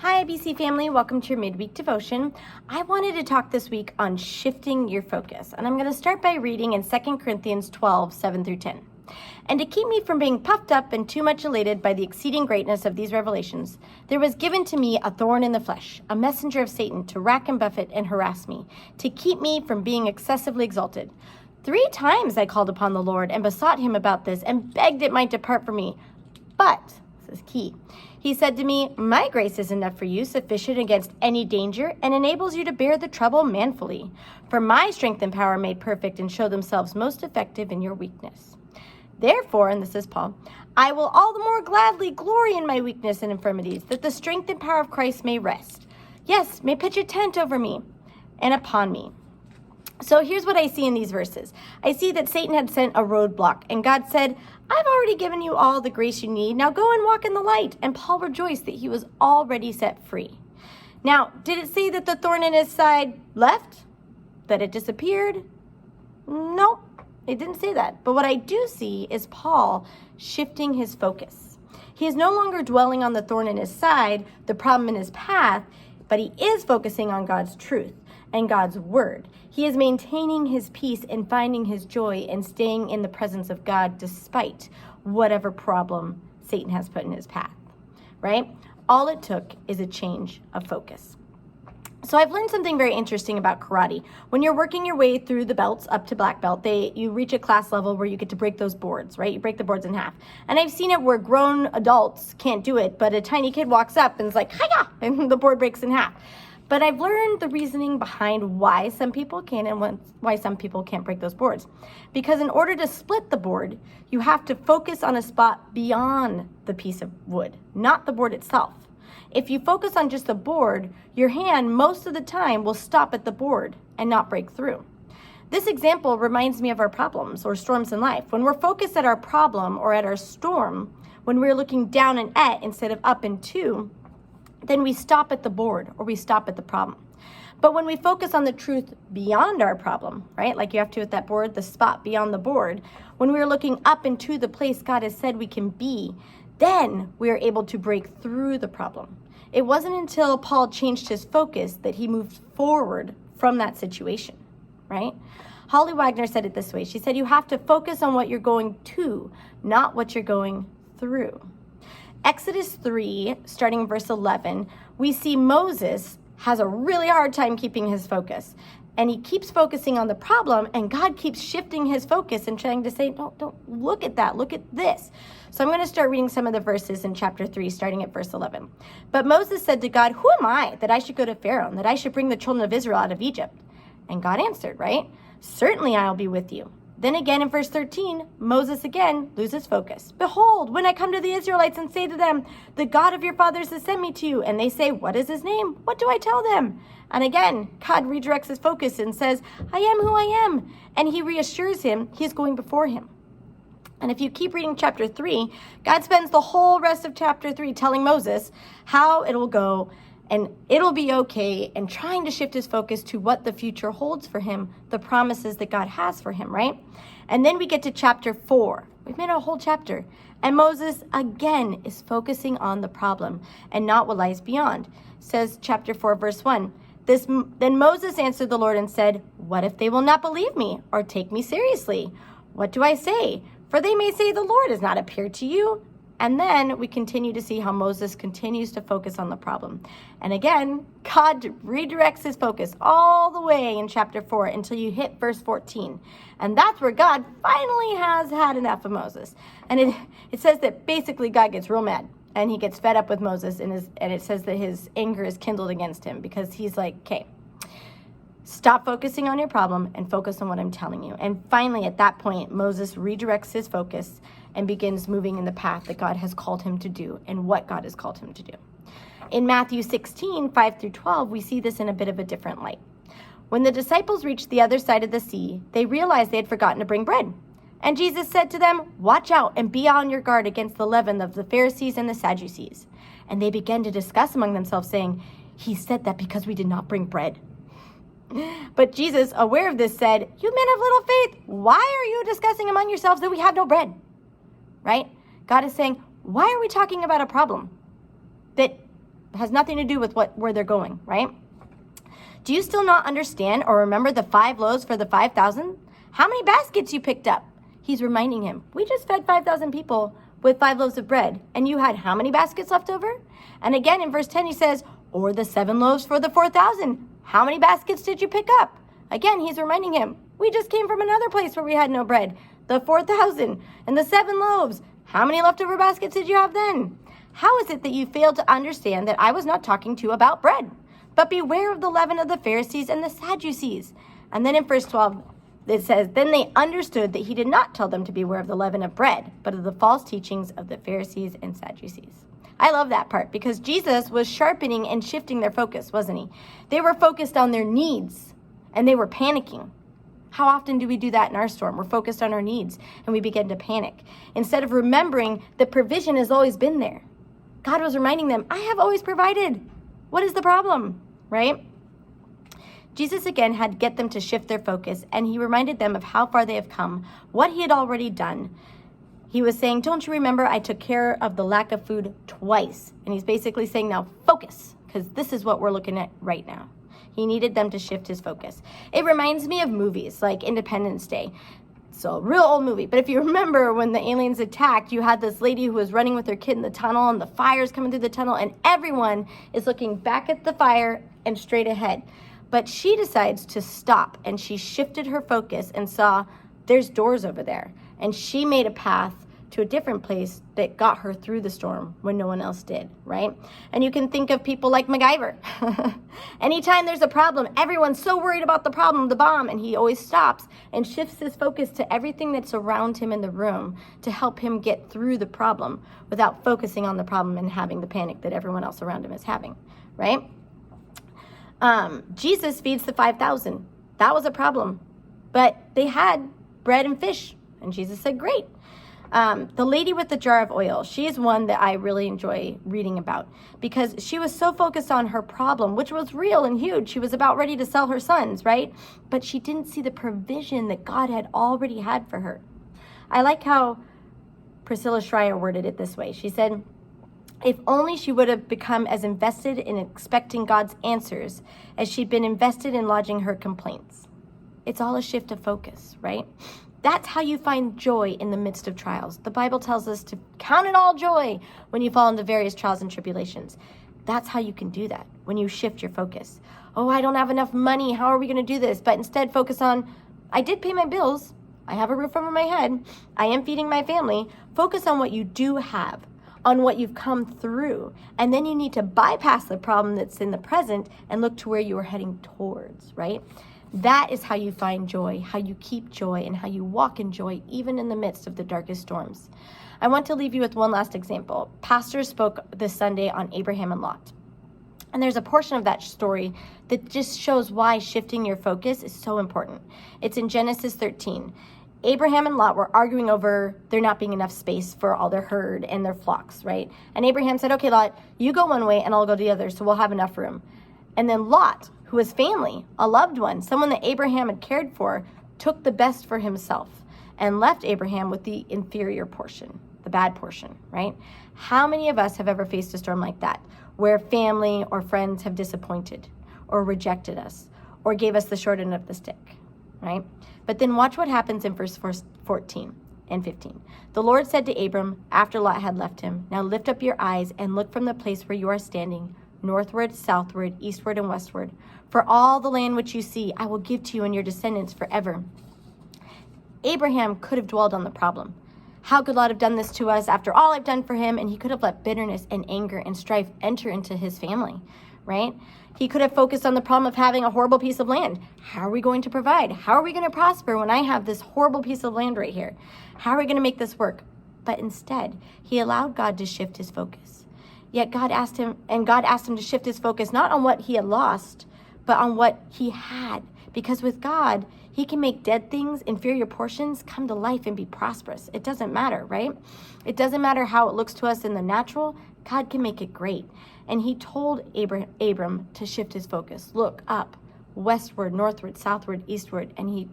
Hi, IBC family. Welcome to your midweek devotion. I wanted to talk this week on shifting your focus, and I'm going to start by reading in 2 Corinthians 12, 7 through 10. And to keep me from being puffed up and too much elated by the exceeding greatness of these revelations, there was given to me a thorn in the flesh, a messenger of Satan to rack and buffet and harass me, to keep me from being excessively exalted. 3 times I called upon the Lord and besought him about this and begged it might depart from me. But, this is key, he said to me, my grace is enough for you, sufficient against any danger, and enables you to bear the trouble manfully. For my strength and power are made perfect and show themselves most effective in your weakness. Therefore, and this is Paul, I will all the more gladly glory in my weakness and infirmities, that the strength and power of Christ may rest. Yes, may pitch a tent over me and upon me. So here's what I see in these verses. I see that Satan had sent a roadblock, and God said, I've already given you all the grace you need. Now go and walk in the light. And Paul rejoiced that he was already set free. Now, did it say that the thorn in his side left? That it disappeared? Nope, it didn't say that. But what I do see is Paul shifting his focus. He is no longer dwelling on the thorn in his side, the problem in his path, but he is focusing on God's truth and God's word. He is maintaining his peace and finding his joy and staying in the presence of God despite whatever problem Satan has put in his path, right? All it took is a change of focus. So I've learned something very interesting about karate. When you're working your way through the belts up to black belt, you reach a class level where you get to break those boards, right? You break the boards in half. And I've seen it where grown adults can't do it, but a tiny kid walks up and is like, hiya, and the board breaks in half. But I've learned the reasoning behind why some people can and why some people can't break those boards. Because in order to split the board, you have to focus on a spot beyond the piece of wood, not the board itself. If you focus on just the board, your hand most of the time will stop at the board and not break through. This example reminds me of our problems or storms in life. When we're focused at our problem or at our storm, when we're looking down and at instead of up and to, then we stop at the board or we stop at the problem. But when we focus on the truth beyond our problem, right? Like you have to at that board, the spot beyond the board, when we're looking up into the place God has said we can be, then we are able to break through the problem. It wasn't until Paul changed his focus that he moved forward from that situation, right? Holly Wagner said it this way. She said, you have to focus on what you're going to, not what you're going through. Exodus 3, starting in verse 11, we see Moses has a really hard time keeping his focus. And he keeps focusing on the problem, and God keeps shifting his focus and trying to say, don't look at that, look at this. So I'm going to start reading some of the verses in chapter 3, starting at verse 11. But Moses said to God, who am I that I should go to Pharaoh, and that I should bring the children of Israel out of Egypt? And God answered, right? Certainly I'll be with you. Then again in verse 13, Moses again loses focus. Behold, when I come to the Israelites and say to them, the God of your fathers has sent me to you, and they say, what is his name? What do I tell them? And again, God redirects his focus and says, I am who I am. And he reassures him he is going before him. And if you keep reading chapter 3, God spends the whole rest of chapter 3 telling Moses how it will go and it'll be okay, and trying to shift his focus to what the future holds for him, the promises that God has for him, right? And then we get to chapter 4. We've made a whole chapter. And Moses, again, is focusing on the problem and not what lies beyond. Says chapter 4, verse 1. Then Moses answered the Lord and said, what if they will not believe me or take me seriously? What do I say? For they may say the Lord has not appeared to you. And then we continue to see how Moses continues to focus on the problem. And again, God redirects his focus all the way in chapter 4 until you hit verse 14. And that's where God finally has had enough of Moses. And it says that basically God gets real mad and he gets fed up with Moses and it says that his anger is kindled against him because he's like, okay, stop focusing on your problem and focus on what I'm telling you. And finally, at that point, Moses redirects his focus and begins moving in the path that God has called him to do and what God has called him to do. In Matthew 16, 5 through 12, we see this in a bit of a different light. When the disciples reached the other side of the sea, they realized they had forgotten to bring bread. And Jesus said to them, watch out and be on your guard against the leaven of the Pharisees and the Sadducees. And they began to discuss among themselves, saying, he said that because we did not bring bread. But Jesus, aware of this, said, you men of little faith, why are you discussing among yourselves that we have no bread? Right? God is saying, why are we talking about a problem that has nothing to do with where they're going, right? Do you still not understand or remember the 5 loaves for the 5,000? How many baskets you picked up? He's reminding him, we just fed 5,000 people with 5 loaves of bread, and you had how many baskets left over? And again, in verse 10, he says, or the 7 loaves for the 4,000. How many baskets did you pick up? Again, he's reminding him, we just came from another place where we had no bread. The 4,000 and the 7 loaves. How many leftover baskets did you have then? How is it that you failed to understand that I was not talking to you about bread? But beware of the leaven of the Pharisees and the Sadducees. And then in verse 12, it says, then they understood that he did not tell them to beware of the leaven of bread, but of the false teachings of the Pharisees and Sadducees. I love that part because Jesus was sharpening and shifting their focus, wasn't he? They were focused on their needs and they were panicking. How often do we do that in our storm? We're focused on our needs and we begin to panic instead of remembering that provision has always been there. God was reminding them, I have always provided. What is the problem, right? Jesus again had to get them to shift their focus, and he reminded them of how far they have come, what he had already done. He was saying, don't you remember I took care of the lack of food twice? And he's basically saying, now focus, because this is what we're looking at right now. He needed them to shift his focus. It reminds me of movies like Independence Day. So a real old movie. But if you remember when the aliens attacked, you had this lady who was running with her kid in the tunnel, and the fire's coming through the tunnel, and everyone is looking back at the fire and straight ahead. But she decides to stop, and she shifted her focus and saw there's doors over there. And she made a path to a different place that got her through the storm when no one else did, right? And you can think of people like MacGyver. Anytime there's a problem, everyone's so worried about the problem, the bomb, and he always stops and shifts his focus to everything that's around him in the room to help him get through the problem without focusing on the problem and having the panic that everyone else around him is having, right? Jesus feeds the 5,000. That was a problem. But they had bread and fish. And Jesus said, great. The lady with the jar of oil, she is one that I really enjoy reading about because she was so focused on her problem, which was real and huge. She was about ready to sell her sons, right? But she didn't see the provision that God had already had for her. I like how Priscilla Schreier worded it this way. She said, if only she would have become as invested in expecting God's answers as she'd been invested in lodging her complaints. It's all a shift of focus, right? That's how you find joy in the midst of trials. The Bible tells us to count it all joy when you fall into various trials and tribulations. That's how you can do that, when you shift your focus. Oh, I don't have enough money. How are we going to do this? But instead focus on, I did pay my bills. I have a roof over my head. I am feeding my family. Focus on what you do have, on what you've come through. And then you need to bypass the problem that's in the present and look to where you are heading towards, right? That is how you find joy, how you keep joy, and how you walk in joy even in the midst of the darkest storms. I want to leave you with one last example. Pastor spoke this Sunday on Abraham and Lot. And there's a portion of that story that just shows why shifting your focus is so important. It's in Genesis 13. Abraham and Lot were arguing over there not being enough space for all their herd and their flocks, right? And Abraham said, okay, Lot, you go one way and I'll go the other, so we'll have enough room. And then Lot, who was family, a loved one, someone that Abraham had cared for, took the best for himself and left Abraham with the inferior portion, the bad portion, right? How many of us have ever faced a storm like that, where family or friends have disappointed or rejected us or gave us the short end of the stick, right? But then watch what happens in verse 14 and 15. The Lord said to Abram, after Lot had left him, now lift up your eyes and look from the place where you are standing, northward, southward, eastward, and westward. For all the land which you see, I will give to you and your descendants forever. Abraham could have dwelled on the problem. How could Lot have done this to us after all I've done for him? And he could have let bitterness and anger and strife enter into his family, right? He could have focused on the problem of having a horrible piece of land. How are we going to provide? How are we going to prosper when I have this horrible piece of land right here? How are we going to make this work? But instead, he allowed God to shift his focus. Yet God asked him to shift his focus not on what he had lost, but on what he had. Because with God, he can make dead things, inferior portions, come to life and be prosperous. It doesn't matter, right? It doesn't matter how it looks to us in the natural. God can make it great. And he told Abram to shift his focus. Look up, westward, northward, southward, eastward. And he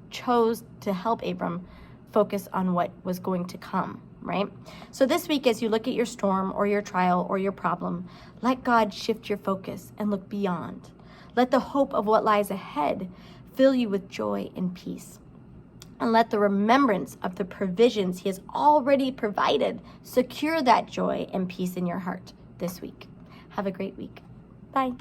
chose to help Abram focus on what was going to come, right? So this week, as you look at your storm or your trial or your problem, let God shift your focus and look beyond. Let the hope of what lies ahead fill you with joy and peace. And let the remembrance of the provisions he has already provided secure that joy and peace in your heart this week. Have a great week. Bye.